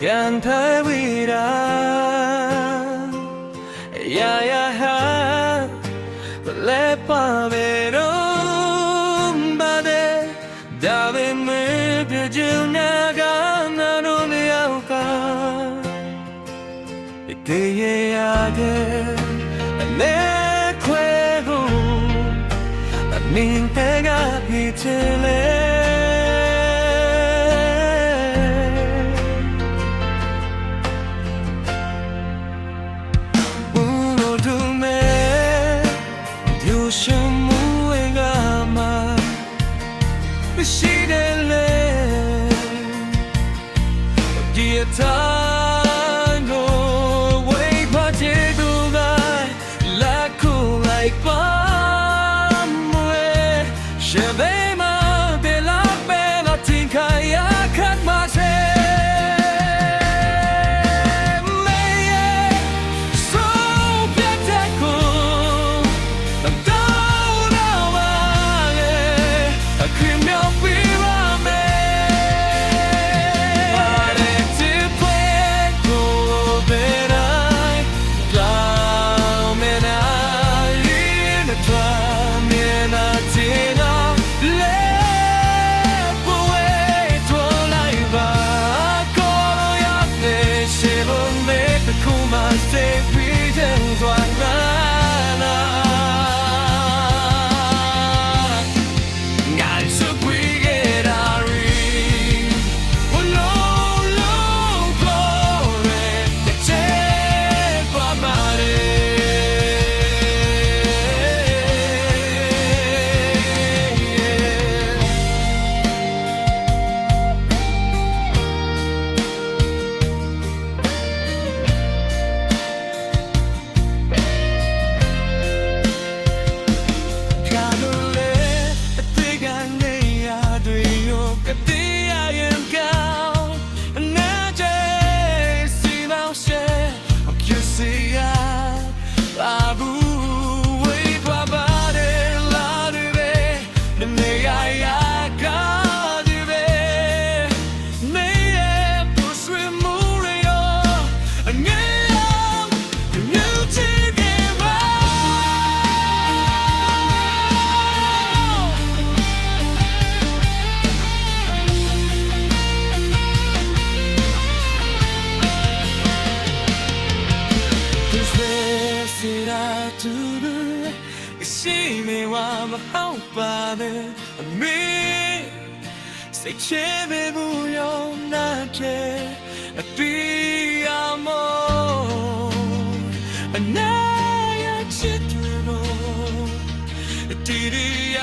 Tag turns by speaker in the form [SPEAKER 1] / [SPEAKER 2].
[SPEAKER 1] ပြန်ထိုင်ဝီရာရာရာဟာလဲပါပဲတော့ဘာတဲ့ဒါပဲမေပြချင်နာကနာတို့လျောက်ကတေးရရတဲ့အနေခွဲဖို့အမင်းတဲ့ကဖြစ်ချင်လေရှိတယ်လေဒီအတိုင်းကိုဝေးပါချေသူကလာခုလိုက်ပါမွေရှေ့ဘေးမှာဘယ်လာပဲလာတင်ခါရခတ်မစေရှိနေဝမဟုတ်ပါနဲ့အမေစိတ်ချပဲဘူးရောနာတဲ့အတီးအမောအနာရချစ်တယ်လို့တီးရ